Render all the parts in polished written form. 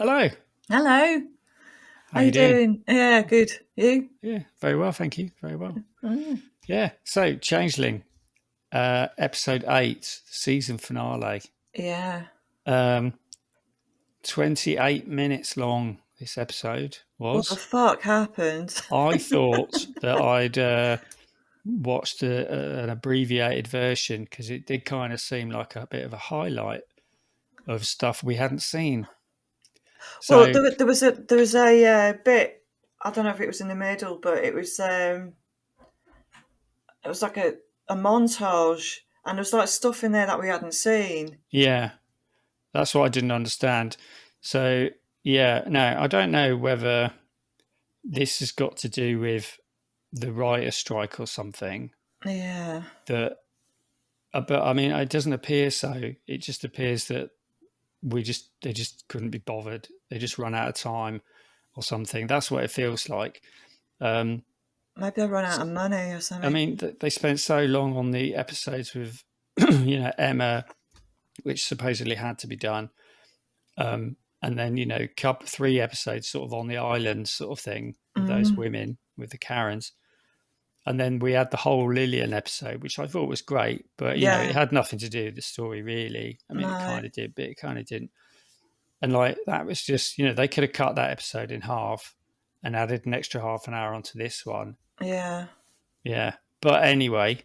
Hello. Hello. How you doing? doing? Yeah, good. You? Yeah, very well, thank you. Very well. Mm. Yeah. So, Changeling, episode 8, season finale. Yeah. Um, 28 minutes long. This episode What the was. fuck happened? I thought that I'd watched an abbreviated version because it did kind of seem like a bit of a highlight of stuff we hadn't seen. Well, So, there was a bit. I don't know if it was in the middle, but it was like a montage, and there was like stuff in there that we hadn't seen. yeah, that's what I didn't understand. So, yeah, no, I don't know whether this has got to do with the writer's strike or something. Yeah. That, but I mean, it doesn't appear so. It just appears that they just couldn't be bothered. They just run out of time or something. That's what it feels like. Um, Maybe I run out of money or I something. mean, they spent so long on the episodes with, Emma, which supposedly had to be done. And then, 3 episodes sort of on the island sort of thing with those Mm. women, with the Karens. And then we had the whole Lillian episode, which I thought was great, but it Yeah. had nothing to do with the story really. I mean, it No. kind of did, but it kind of didn't. And like that was just, they could have cut that episode in half and added an extra half an hour onto this one. Yeah. Yeah. But anyway,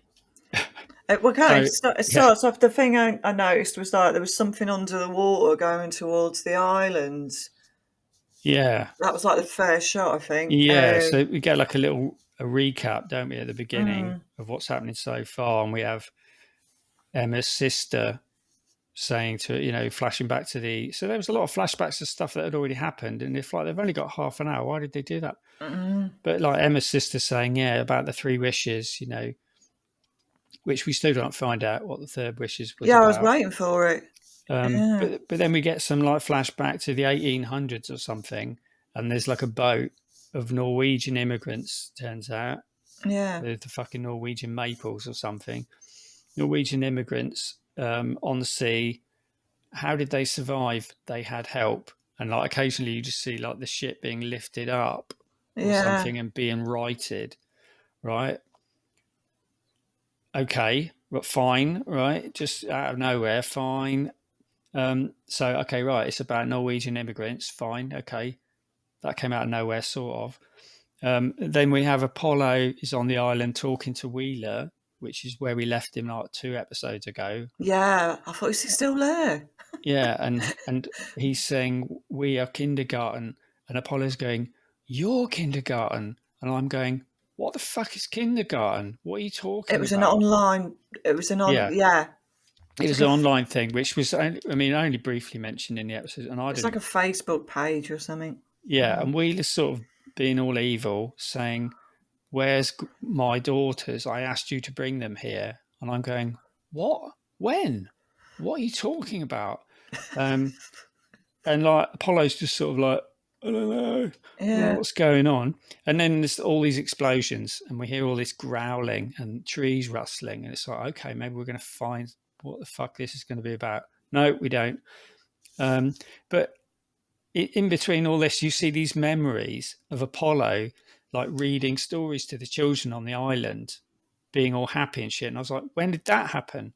Okay, so it yeah, starts off. The thing I noticed was like there was something under the water going towards the island. yeah, That was like the first shot, I think. yeah. So we get like a recap, don't we, at the beginning Mm, of what's happening so far, and we have Emma's sister saying to flashing back to so there was a lot of flashbacks of stuff that had already happened, and if like they've only got half an hour, why did they do that? mm. But like Emma's sister saying about the 3 wishes, which we still don't find out what the third wishes was Yeah, I was about. waiting for it. Yeah, But then we get some like flashback to the 1800s or something, and there's like a boat of Norwegian immigrants, turns out. yeah, The fucking Norwegian maples or something. Norwegian immigrants on the sea. How did they survive? They had help. And like occasionally you just see like the ship being lifted up or yeah. something and being righted, right? Okay, but fine, right? Just out of nowhere, fine. Okay, right. It's about Norwegian immigrants. Fine. Okay. That came out of nowhere, sort of. Then we have Apollo is on the island talking to Wheeler, which is where we left him like 2 episodes ago. Yeah, I thought, is he still there? Yeah, and he's saying we are kindergarten, and Apollo's going, "You're kindergarten," and I'm going, "What the fuck is kindergarten? What are you It talking was an about?" online. It was an on. Yeah, Yeah, it it's was like an a. online thing, which was, only briefly mentioned in the episode, and I It's like didn't. a Facebook page or something. Yeah, Mm. and Wheeler's sort of being all evil, saying, "Where's my daughters? I asked you to bring them here," and I'm going, "What? When? What are you talking about?" Um, and like Apollo's just sort of like, I don't know Yeah, what's going on. And then there's all these explosions, and we hear all this growling and trees rustling, and it's like, okay, maybe we're going to find what the fuck this is going to be about. No, we don't. But in between all this, you see these memories of Apollo, like reading stories to the children on the island, being all happy and shit. And I was like, when did that happen?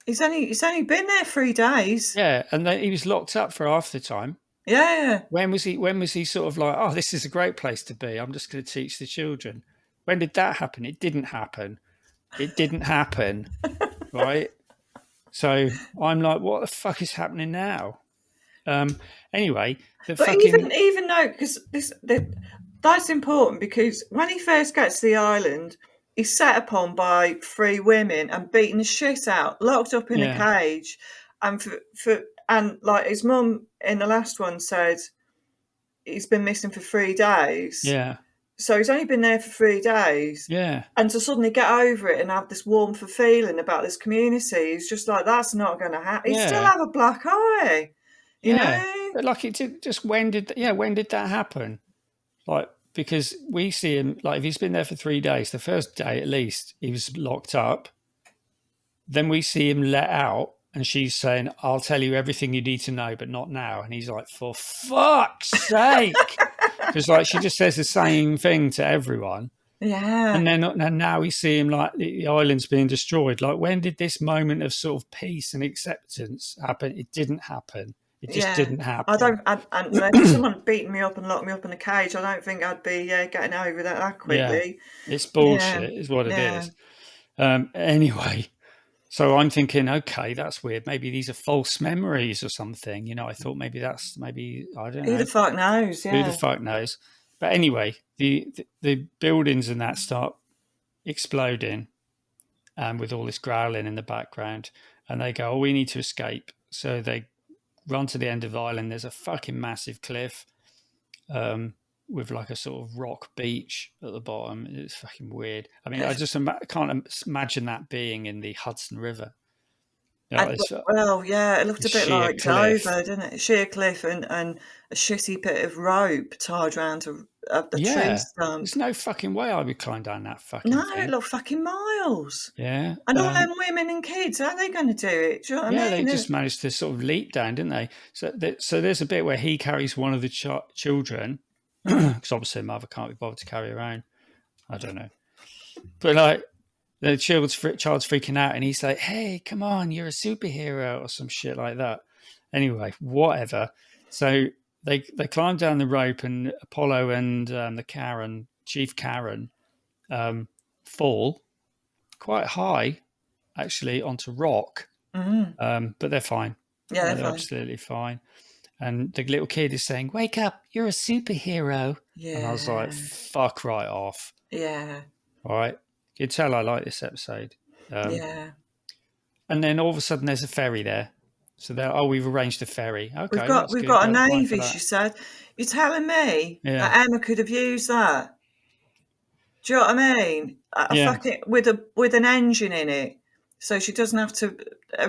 he's only been there 3 days. Yeah, and then he was locked up for half the time. Yeah, When was he? When was he sort of like, oh, this is a great place to be. I'm just going to teach the children. When did that happen? It didn't happen. It didn't happen, right? So I'm like, what the fuck is happening now? Anyway, the but fucking even though that's important because when he first gets to the island, he's set upon by 3 women and beaten the shit out, locked up in a yeah, cage, and and like his mum in the last one said, he's been missing for 3 days. yeah, So he's only been there for 3 days. yeah, And to suddenly get over it and have this warmth of feeling about this community, he's just like, that's not going to happen. He still yeah, have a black eye, you yeah. know? But like, it just when did that happen? Like, because we see him like if he's been there for 3 days, the first day at least he was locked up. Then we see him let out. and she's saying, "I'll tell you everything you need to know, but not now." And he's like, "For fuck's sake!" Because like she just says the same thing to everyone. Yeah. And then and now we see him like the island's being destroyed. Like, when did this moment of sort of peace and acceptance happen? It didn't happen. It just Yeah. didn't I happen. don't, and if someone beat me up and locked me up in a cage, I don't think I'd be getting over that Yeah, quickly. it's Yeah. bullshit, is what it Yeah. is. Anyway, so I'm thinking, okay, that's weird. Maybe these are false memories or something. You know, I thought maybe I don't Who the know. fuck knows? Who the Yeah. fuck knows? But anyway, the buildings and that start exploding, with all this growling in the background, and they go, "Oh, we need to escape." So they run to the end of the island. There's a fucking massive cliff, with like a sort of rock beach at the bottom. It's fucking weird. I mean, I just can't imagine that being in the Hudson River. You know, And, it's well, yeah, it looked a a bit sheer like cliff. Dover, didn't it? Sheer cliff and a shitty bit of rope tied round a tree Yeah, stump. there's no fucking way I would climb down that fucking No, it thing. looked fucking miles. Yeah, And all them women and kids, how are they going to do it? Do you know what yeah, I they mean? just managed to sort of leap down, didn't they? So there's a bit where he carries one of the children, Mm, because obviously mother can't be bothered to carry her own. I don't know, but like the child's freaking out, and he's like, "Hey, come on, you're a superhero," or some shit like that. Anyway, whatever. So they climb down the rope, and Apollo and the Karen, Chief Karen, um, fall quite high, actually, onto rock. mm. But they're fine. Yeah, they're They're fine. absolutely fine. And the little kid is saying, "Wake up, you're a superhero." And I was like, Yeah, fuck right off. yeah, All right. You can tell I like this episode. Um, yeah. and then all of a sudden there's a ferry there. So they're, "Oh, we've arranged a ferry." We've Okay, got that's we've good. got a Got time for navy, she that. said. You're telling me Yeah. that Emma could have used that? Do you know what I mean? A Yeah. fucking with an engine in it, so she doesn't have to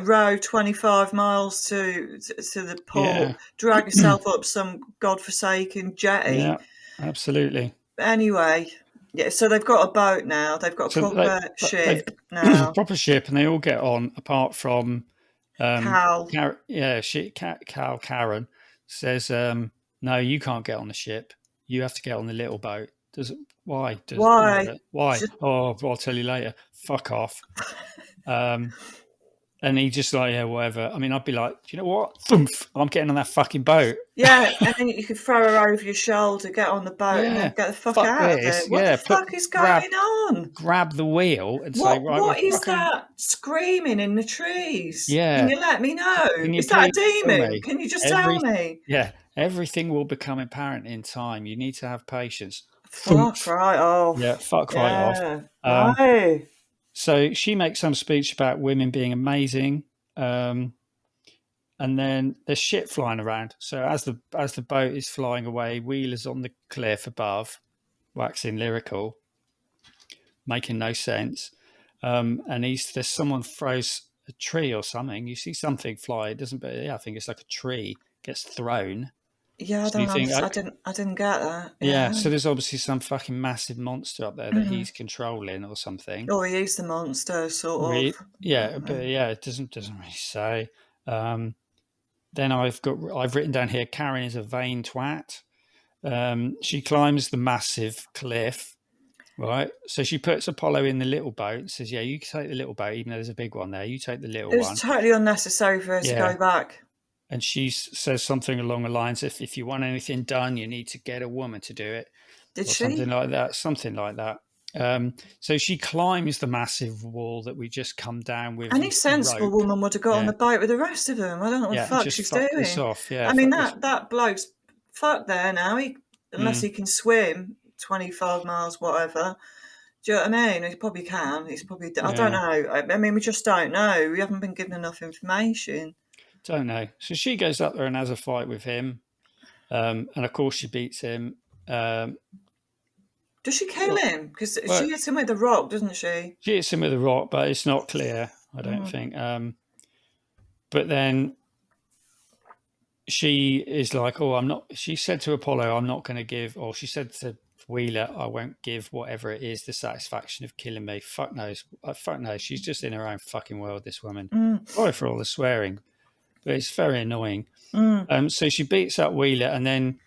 row 25 miles to the port, Yeah. drag herself up some godforsaken jetty. Yeah. Absolutely. Anyway, yeah. So they've got a boat now. They've got a So proper they've ship got now. proper ship, and they all get on, apart from Cal, Cal Karen says, "No, you can't get on the ship. You have to get on the little boat." Why? why? Why? She, Oh, I'll tell you later. Fuck off. Um, and he just like, yeah, whatever. I mean, I'd be like, "Do you know what? Thumph, I'm getting on that fucking boat." yeah, and then you could throw her over your shoulder, get on the boat, and then Yeah. get the fuck Fuck out of this. it. What the Yeah. fuck is Grab going on? grab the wheel and say, What "Right, we're what is fucking." that screaming in the trees? Can Yeah. you let me know? Can you Is that a please tell demon? me? Can you just tell Every me? Yeah, everything will become apparent in time. You need to have patience. Fuck Thumph. right Yeah, off. fuck right off. Yeah. Um, No. so she makes some speech about women being amazing, um, and then there's shit flying around. So as the boat is flying away, Wheeler's on the cliff above, waxing lyrical, making no sense. And there's someone throws a tree or something. You see something fly. It doesn't, but yeah, I think it's like a tree gets thrown. Yeah, I So you don't think, understand. I didn't get that. yeah, Yeah. so there's obviously some fucking massive monster up there that Mm. he's controlling or something. Or he is the monster, sort of. Yeah, but yeah, it doesn't really say. Um, then I've written down here, Karen is a vain twat. She climbs the massive cliff, right? So she puts Apollo in the little boat and says, "Yeah, you can take the little boat, even though there's a big one there. You take the little It was one." totally unnecessary for her to Yeah, go back. and she says something along the lines, if you want anything done, you need to get a woman to do it, Did or something she? like that. Something like that. So she climbs the massive wall that we just come down with Any sensible rope. woman would have got on Yeah, the boat with the rest of them. I don't know what the yeah, and fuck just she's fuck this doing. off. Yeah, I mean, fuck this. that bloke's fucked there now. Unless Mm, he can swim 25 miles, whatever. Do you know what I mean? He probably can. He's probably. I don't yeah, know. I mean, we just don't know. We haven't been given enough information. don't know. So she goes up there and has a fight with him, and of course she beats him. Um, Does she kill well, him? Because well, she hits him with a rock, doesn't she? she hits him with a rock, but it's not clear. I don't Mm. think. But then she is like, "Oh, I'm not." She said to Apollo, "I'm not going to give," or she said to Wheeler, I won't give whatever it is the satisfaction of killing me. Fuck knows. Fuck knows. She's just in her own fucking world, this woman. Sorry for all the swearing, but it's very annoying. So she beats up Wheeler, and then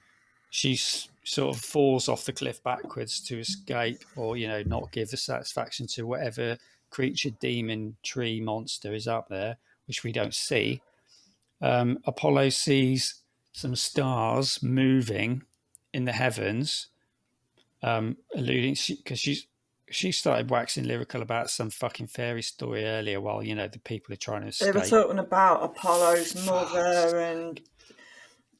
she sort of falls off the cliff backwards to escape, or not give the satisfaction to whatever creature, demon, tree, monster is up there, which we don't see. Apollo sees some stars moving in the heavens, alluding because she started waxing lyrical about some fucking fairy story earlier, while the people are trying to They were escape. talking about Apollo's mother and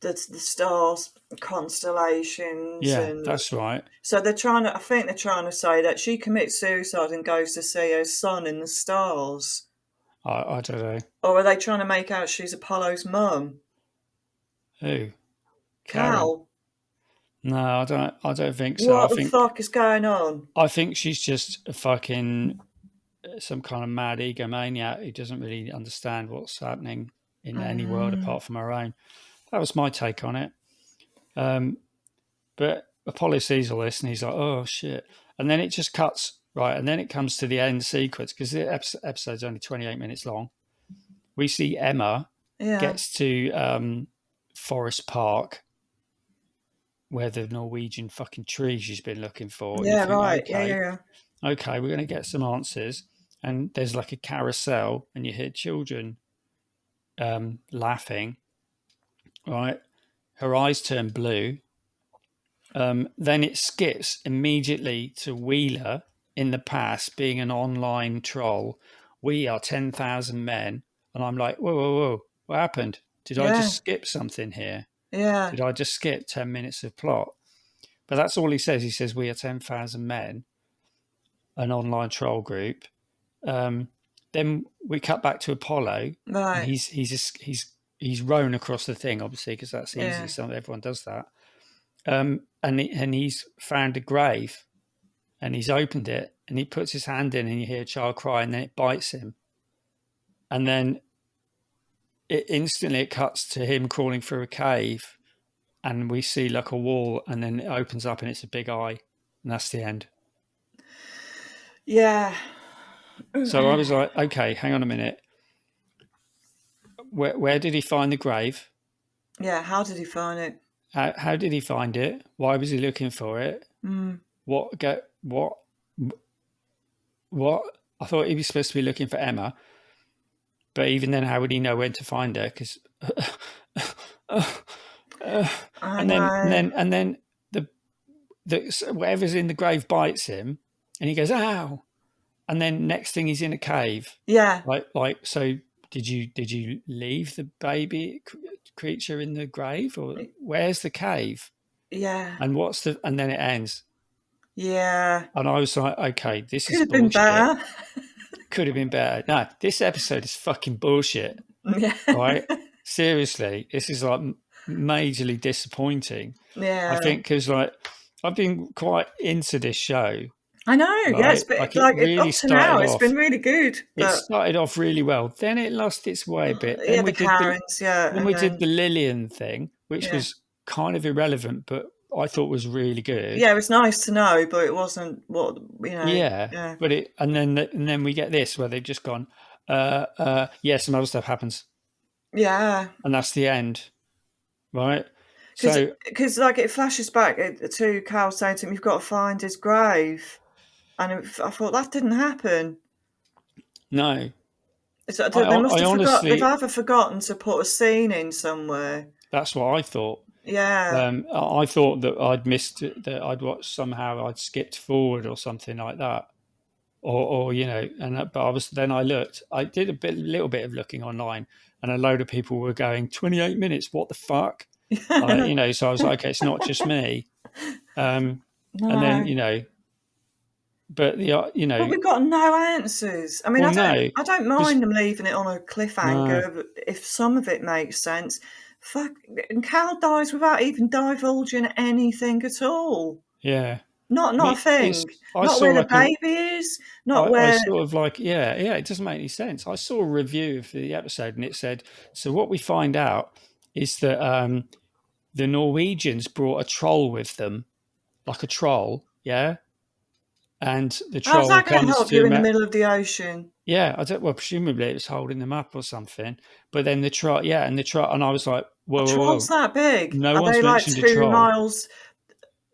the stars, constellations, Yeah, and that's right. so they're trying to. I think they're trying to say that she commits suicide and goes to see her son in the stars. I don't know. Or are they trying to make out she's Apollo's mum? Who? Karen? Cal. No, I don't think so. What the fuck is going on? I think she's just a fucking some kind of mad egomaniac who doesn't really understand what's happening in any world apart from her own. That was my take on it. But Apollo sees all this and he's like, oh shit. And then it just cuts, right? And then it comes to the end sequence because the episode's only 28 minutes long. We see Emma gets to Forest Park, where the Norwegian fucking tree she's been looking for. Yeah, and you think, right. okay, Yeah. okay, we're going to get some answers. And there's like a carousel, and you hear children laughing, right? Her eyes turn blue. Then it skips immediately to Wheeler in the past being an online troll. We are 10,000 men. And I'm like, whoa, whoa, whoa. What happened? Did I just skip something here? Yeah. Did I just skip 10 minutes of plot? But that's all he says. He says, we are 10,000 men, an online troll group. Then we cut back to Apollo. Right. And he's rown across the thing, obviously, because that's easy. So everyone does that. And he's found a grave, and he's opened it, and he puts his hand in, and you hear a child cry, and then it bites him, and then it cuts to him crawling through a cave, and we see like a wall, and then it opens up, and it's a big eye, and that's the end. Yeah. So I was like, okay, hang on a minute. Where did he find the grave? Yeah. How did he find it? How did he find it? Why was he looking for it? What? I thought he was supposed to be looking for Emma, but even then, how would he know when to find her? Because, and then the whatever's in the grave bites him, and he goes, "Ow!" And then next thing he's in a cave. Yeah. Like so. Did you leave the baby creature in the grave, or where's the cave? Yeah. And then it ends. Yeah. And I was like, okay, this Could is have been bullshit. better. Could have been better. No, this episode is fucking bullshit. Yeah. Right? Seriously, this is like majorly disappointing. Yeah. I think because like I've been quite into this show. I know. Right? Yeah, it's been, like it really up to now, it's been really good. It started off really well. Then it lost its way a bit. Then we did we did the Lillian thing, which was kind of irrelevant, but I thought was really good. Yeah, it was nice to know, but it wasn't what Yeah. But and then we get this where they've just gone, yeah, some other stuff happens. Yeah. And that's the end. Right? Because like it flashes back to Cal saying to him, "You've got to find his grave," and I thought that didn't happen. No. So they must have they've either forgotten to put a scene in somewhere. That's what I thought. Yeah. I thought that I'd missed it, that I'd watched somehow, I'd skipped forward or something like that, or but then I looked. I did a little bit of looking online, and a load of people were going 28 minutes. What the fuck? So I was like, okay, it's not just me. No. And then but but we've got no answers. I mean, I don't mind them leaving it on a cliffhanger if some of it makes sense. Fuck, and Cal dies without even divulging anything at all. Yeah, not a thing. Not where the baby is. Not where. I sort of like it doesn't make any sense. I saw a review of the episode and it said, so what we find out is that the Norwegians brought a troll with them, like a troll, yeah, and the How's troll that going to comes help to you him. in the middle of the ocean? Yeah, I don't. Well, presumably it was holding them up or something. But then the troll, yeah, and the troll, and I was like, Are whoa, whoa, trolls whoa! that big? No Are they one's like mentioned a 2 miles,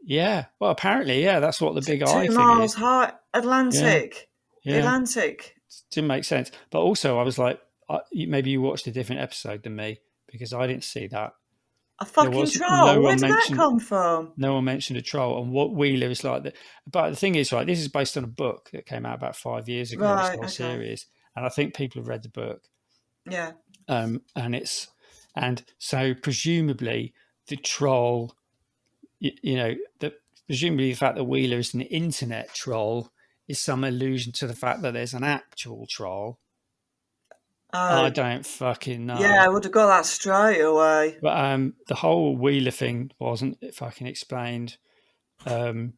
Yeah, well, apparently, yeah, that's what the big eye two thing miles is. high? Yeah, Atlantic, the yeah, Atlantic. didn't make sense. But also, I was like, maybe you watched a different episode than me because I didn't see that. A There fucking was no troll? Where one did that mentioned. come from? No one mentioned a troll and what Wheeler is like. But the thing is, right, this is based on a book that came out about 5 years ago. This Right, whole okay. series, and I think people have read the book. Yeah. And so presumably the troll, presumably the fact that Wheeler is an internet troll is some allusion to the fact that there's an actual troll. I Oh, don't fucking yeah, know. I would have got that straight away. But the whole Wheeler thing wasn't fucking explained. Um,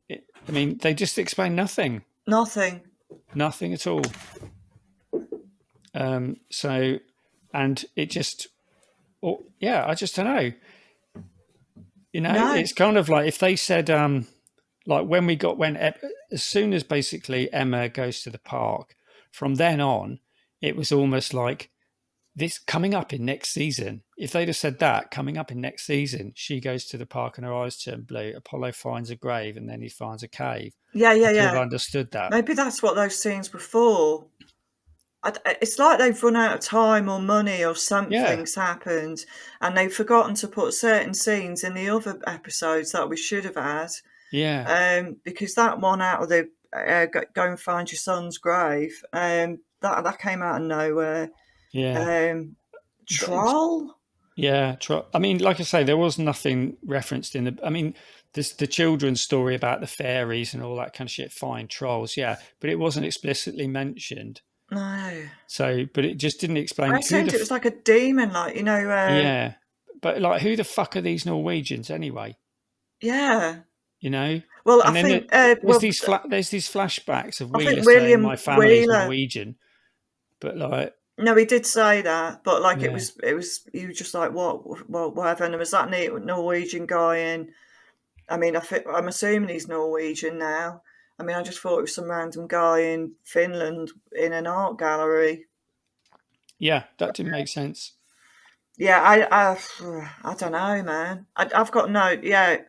I mean, they just explained nothing, Nothing. nothing at all. So, and it just, yeah, I just don't know. No. It's kind of like if they said, like as soon as basically Emma goes to the park, from then on, it was almost like this coming up in next season. If they'd have said that coming up in next season, she goes to the park and her eyes turn blue. Apollo finds a grave and then he finds a cave. Yeah, I yeah, could have yeah. understood that. Maybe that's what those scenes were for. It's like they've run out of time or money or Yeah, something's happened and they've forgotten to put certain scenes in the other episodes that we should have had. yeah, Because that one out of the go and find your son's grave, that came out of nowhere. yeah. Troll? Yeah, I mean, like I say, there was nothing referenced in the. I mean, this the children's story about the fairies and all that kind of shit. Fine, trolls, yeah, but it wasn't explicitly mentioned. No. So, but it just didn't I explain who assumed it was like a demon, like, yeah, but like who the fuck are these Norwegians anyway? yeah. You know, Well, I and then think, there's these flashbacks of I Wheeler think saying William my family's Wheeler. Norwegian, but like No, he did say that, but like yeah, you were just like, what, well, whatever. And there was that Norwegian guy in. I mean, I'm assuming he's Norwegian now. I mean, I just thought it was some random guy in Finland in an art gallery. yeah, that didn't make sense. Yeah, I don't know, man. I've got no. Yeah,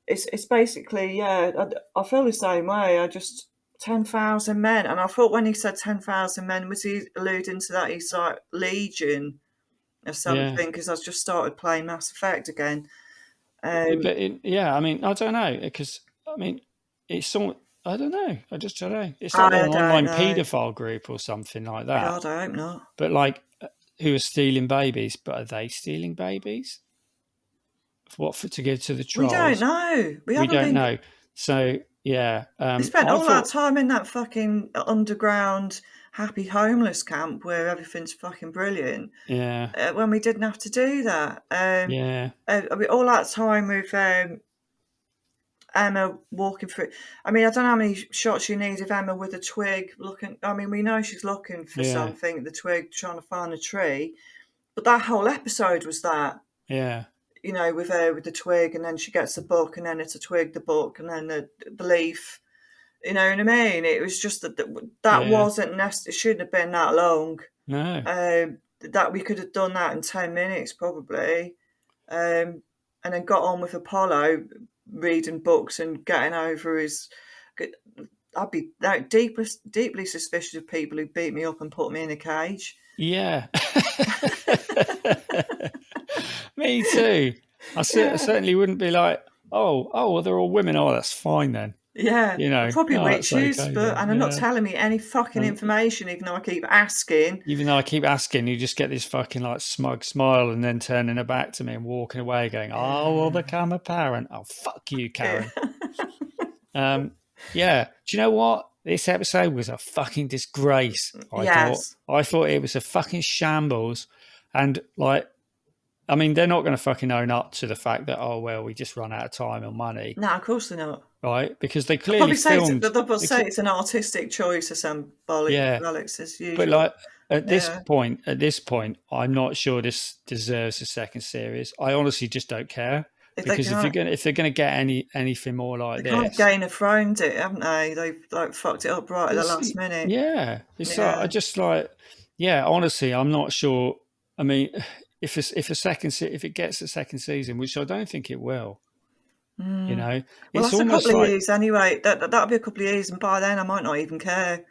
it's basically, yeah. I feel the same way. I just 10,000 men, and I thought when he said 10,000 men, was he alluding to that he's like Legion or Yeah, something? Because I just started playing Mass Effect again. But yeah, I mean, I don't know because I mean, it's all I don't know. I just don't know. It's like they're I an don't online know. paedophile group or something like that. God, I hope not. But like, who are stealing babies? But are they stealing babies? What for to give to the We don't trolls? know. We We haven't don't been. know. So yeah, They spent I all that thought time in that fucking underground happy homeless camp where everything's fucking brilliant. yeah, When we didn't have to do that. yeah, I mean, all that time with Emma walking through. I mean, I don't know how many shots you need of Emma with a twig looking. I mean, we know she's looking for yeah, something, the twig, trying to find a tree. But that whole episode was that, yeah, with her with the twig, and then she gets the book, and then it's a twig, the book, and then the leaf. You know what I mean? It was just that yeah. wasn't necessary. It shouldn't have been that long. No, That we could have done that in 10 minutes probably, and then got on with Apollo reading books and getting over his. I'd be deeply suspicious of people who beat me up and put me in a cage. yeah. Me too. I Yeah, certainly wouldn't be like, well, they're all women. Oh, that's fine then. yeah, they're probably Oh, that's witches, okay but then. and they're not Yeah. telling me any fucking And information, even though I keep asking. even though I keep asking, you just get this fucking like smug smile and then turning her back to me and walking away going, oh, will Yeah, become a parent. Oh, fuck you, yeah. Karen. Um, yeah. Do you know what? This episode was a fucking disgrace, I thought. Yes. I thought it was a fucking shambles. And like, I mean, they're not going to fucking own up to the fact that, oh, well, we just run out of time and money, No, of course they're not. right? Because they They'll clearly probably say filmed. it's an artistic choice or some Yeah. bollocks as But usual. like Yeah. at this point, I'm not sure this deserves a second series. I honestly just don't care because if they're gonna get anything more like they kind of this, Game of Thrones it, haven't they? They've like fucked it up right at the last minute. yeah, it's Yeah. I just like, yeah. Honestly, I'm not sure. I mean, if it gets a second season, which I don't think it will, you know, Well, it's that's a almost couple of like years anyway. That'll be a couple of years, and by then I might not even care.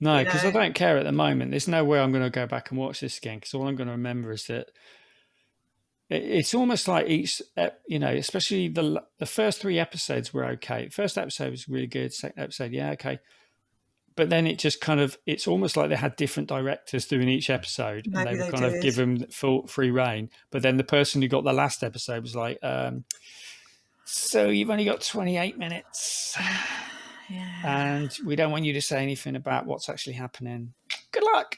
no, You because I know. don't care at the moment. There's no way I'm going to go back and watch this again because all I'm going to remember is that it's almost like each, you know, especially the first 3 episodes were okay. First episode was really good. Second episode, yeah, okay. But then it just kind of, it's almost like they had different directors doing each episode and they Maybe would they kind of did. give them full free reign. But then the person who got the last episode was like, so you've only got 28 minutes Yeah. and we don't want you to say anything about what's actually happening. Good luck.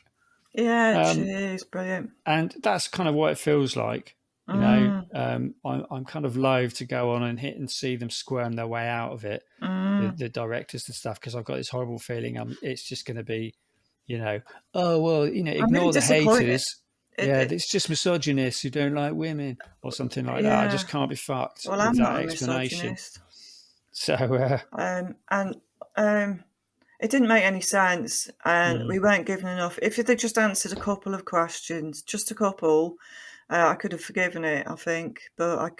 Yeah, cheers, brilliant. And that's kind of what it feels like. You know, I'm kind of loath to go on and hit and see them squirm their way out of it, the directors and stuff, because I've got this horrible feeling it's just going to be, you know, oh well, you know, I'm really ignore the disappointed. haters. Yeah, it's just misogynists who don't like women or something like that. I just can't be fucked Well, with I'm that not a explanation. misogynist. So, and it didn't make any sense, and we weren't given enough. If they just answered a couple of questions, just a couple, I could have forgiven it, I think. But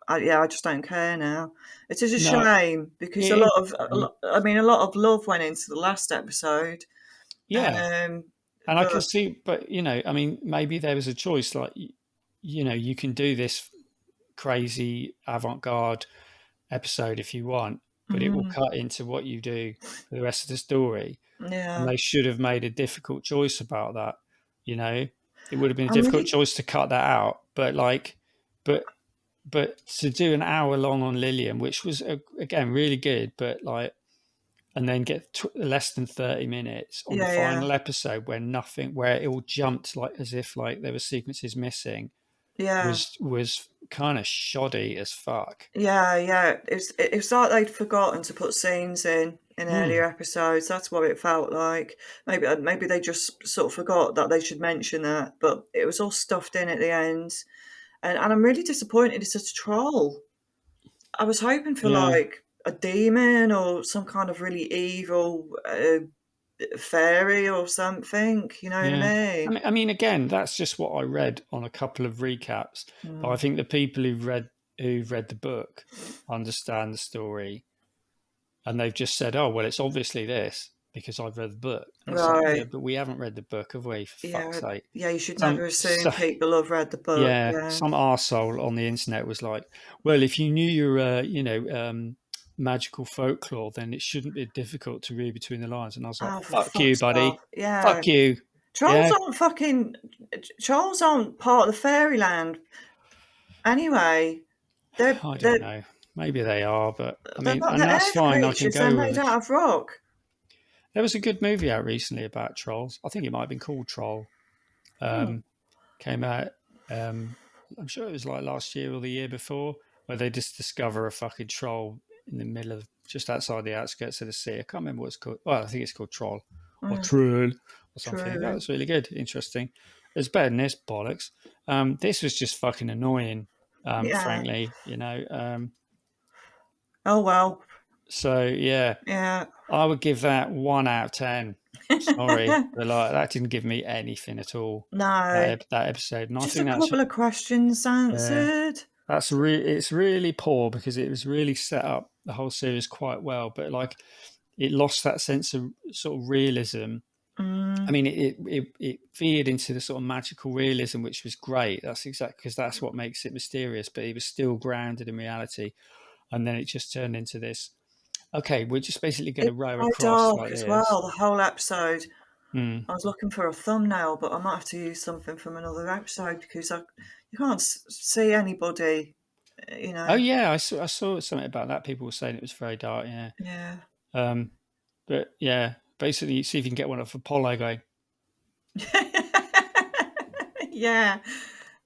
I just don't care now. It is a no, shame because a lot of love went into the last episode. yeah. And I can But see, but you know, I mean, maybe there was a choice. Like, you know, you can do this crazy avant-garde episode if you want, but it will cut into what you do for the rest of the story. And yeah, they should have made a difficult choice about that. You know, it would have been a I'm difficult really choice to cut that out. But like, but to do an hour long on Lillian, which was again really good, but like, and then get less than 30 minutes on the yeah. final episode where it all jumped like as if like there were sequences missing Yeah, was kind of shoddy as fuck. yeah. It's like they'd forgotten to put scenes in earlier Mm, episodes. That's what it felt like. Maybe they just sort of forgot that they should mention that, but it was all stuffed in at the end. And I'm really disappointed it's a troll. I was hoping for yeah, like a demon or some kind of really evil fairy or something. You know what yeah. I mean? I mean, again, that's just what I read on a couple of recaps. But I think the people who've read the book understand the story, and they've just said, "Oh, well, it's obviously this because I've read the book." And it's like, yeah, Right. but we haven't read the book, have we? For fuck's Yeah. sake! Yeah. You should never Some, assume so, people have read the book. yeah, Yeah. some arsehole on the internet was like, "Well, if you knew your, magical folklore, then it shouldn't be difficult to read between the lines." And I was like, Oh, for "Fuck you, fuck's buddy! off. Yeah. Fuck you!" Trolls Yeah, aren't fucking. Trolls aren't part of the fairyland. Anyway, I don't know. Maybe they are, but I they're mean, not and the that's earth fine. I can creatures. They're go with made it. out of rock. There was a good movie out recently about trolls. I think it might have been called Troll. Hmm. Came out. I'm sure it was like last year or the year before, where they just discover a fucking troll in the middle of just outside the outskirts of the sea. I can't remember what it's called. Well, I think it's called Troll or Mm, Troll or something. That true. was really good, interesting. It's better than this bollocks. This was just fucking annoying, Yeah. frankly. You know. Oh well. So yeah, Yeah. I would give that 1 out of 10. Sorry, but like that didn't give me anything at all. No. That episode, and I Just a think that's couple of questions yeah, answered. it's really poor because it was really set up the whole series quite well, but like it lost that sense of sort of realism. I Mm, mean, it veered into the sort of magical realism, which was great. That's exactly because that's what makes it mysterious, but it was still grounded in reality. And then it just turned into this. Okay, we're just basically going it to row was so across dark like as this. well. The whole episode. Mm. I was looking for a thumbnail, but I might have to use something from another episode because you can't see anybody. You Oh know. yeah, I saw something about that. People were saying it was very dark. Yeah, Yeah. um, but yeah, basically, see if you can get one of Apollo going. Yeah.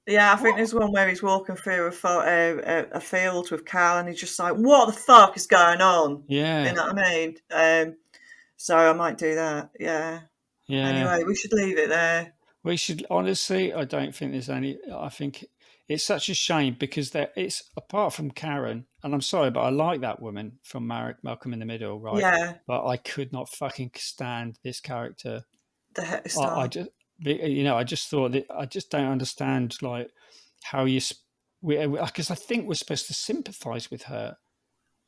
Yeah, I think What? there's one where he's walking through a field with Cal, and he's just like, "What the fuck is going on?" You Yeah, know what I mean? So I might do that. Yeah. yeah. Anyway, we should leave it there. We should honestly. I don't think there's any. I think it's such a shame because it's apart from Karen, and I'm sorry, but I like that woman from Malcolm in the Middle, right? Yeah. But I could not fucking stand this character. The I hairstyle. just, I just thought that I just don't understand like how you, because I think we're supposed to sympathise with her,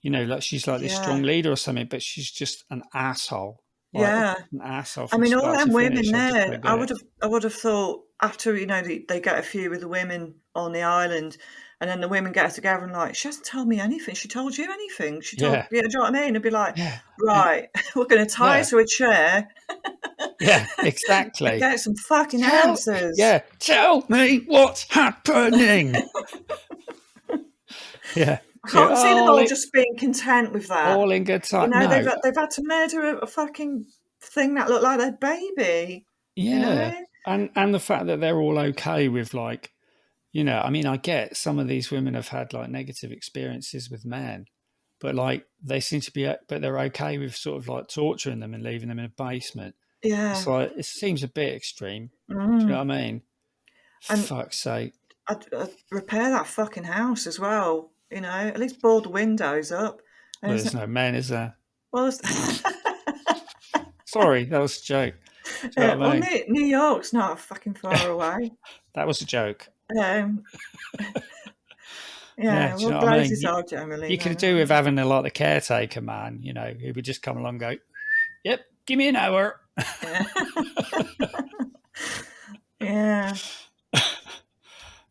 like she's like this strong Yeah. leader or something, but she's just an asshole, like Yeah. an asshole I from mean, all start to them women finish. I just there, don't get it. I would have thought after, they get a few with the women on the island, and then the women get together and like, she hasn't told me anything. She told you anything? She told, Yeah, do you know what I mean? It'd be like, yeah, and right, we're going to tie her yeah, to a chair yeah, and exactly. get some fucking answers. Yeah, tell me what's happening. Yeah, I so can't see them all just being content with that. all in good time. No, They've had to murder a fucking thing that looked like their baby. You know? yeah, and the fact that they're all okay with like, I mean, I get some of these women have had like negative experiences with men, but like they seem to be, but they're okay with sort of like torturing them and leaving them in a basement. It's Yeah. like it seems a bit extreme. Do you know Mm. what I mean? And Fuck's sake. I'd repair that fucking house as well. At least board the windows up. And Well, it's there's not, no men, is there? well, Sorry, that was a joke. Do you know what I well, mean? New York's not fucking far away. That was a joke. Um, Yeah, yeah, do you well, know what I mean? glazes are generally You could then, do aren't with having the caretaker man, who would just come along and go, "Yep, give me an hour." they? Yeah. Yeah,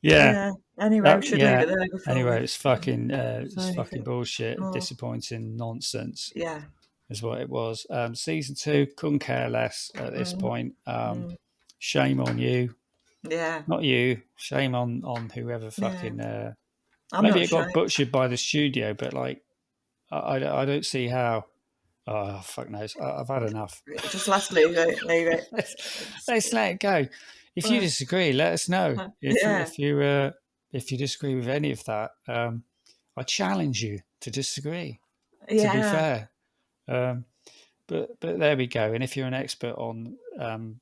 Yeah. Anyway, we should leave yeah. it there before Anyway, we it's say fucking anything bullshit, more. disappointing nonsense Yeah. is what it was. Season 2 couldn't care less at this Mm, point. mm, Shame on you, yeah. not you. Shame on whoever Yeah. fucking. I'm Maybe not it got ashamed. butchered by the studio, but like I don't see how. Oh fuck knows. I've had enough. Just let's leave it. Leave it. Let's let it go. If you Uh, disagree, let us know. yeah. If you disagree with any of that, I challenge you to disagree. To be Yeah. fair, um, but there we go. And if you're an expert on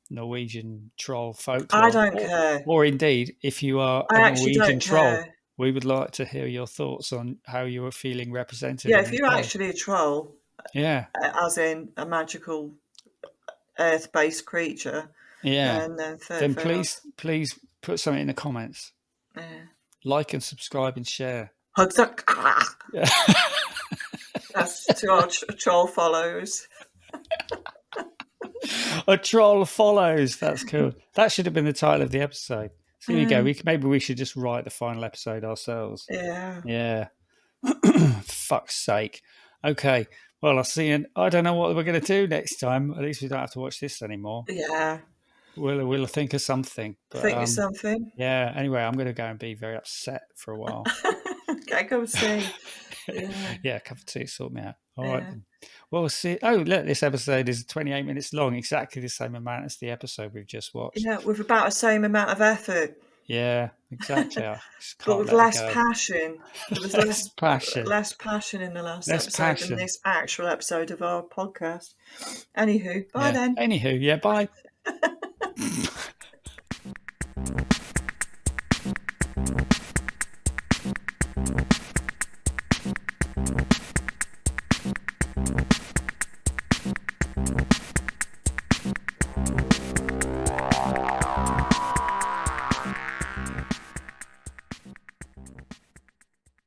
Norwegian troll I folklore, don't care. or indeed if you are I a actually Norwegian don't troll, care. we would like to hear your thoughts on how you are feeling represented Yeah, in if the you're show. actually a troll, Yeah, as in a magical earth-based creature, yeah. then Then fair enough. please put something in the comments. Yeah. Like and subscribe and share. Hugs up. Yeah. That's to our troll followers. A troll follows. That's cool. That should have been the title of the episode. So here we go. Maybe we should just write the final episode ourselves. Yeah. Yeah. Fuck's sake. Okay. Well, I'll see you. I don't know what we're going to do next time. At least we don't have to watch this anymore. Yeah. We'll think of something. But Think of something. yeah. Anyway, I'm going to go and be very upset for a while. Okay, go see. Yeah. Yeah, a cup of tea, sort me out. All right. Yeah. Then. Well, we'll see. Oh, look, this episode is 28 minutes long, exactly the same amount as the episode we've just watched. Yeah, with about the same amount of effort. Yeah, exactly. I just But can't with let it less go. passion. There was Less passion. less passion in the last Less episode than passion. this actual episode of our podcast. Anywho, bye then. Anywho, yeah, bye.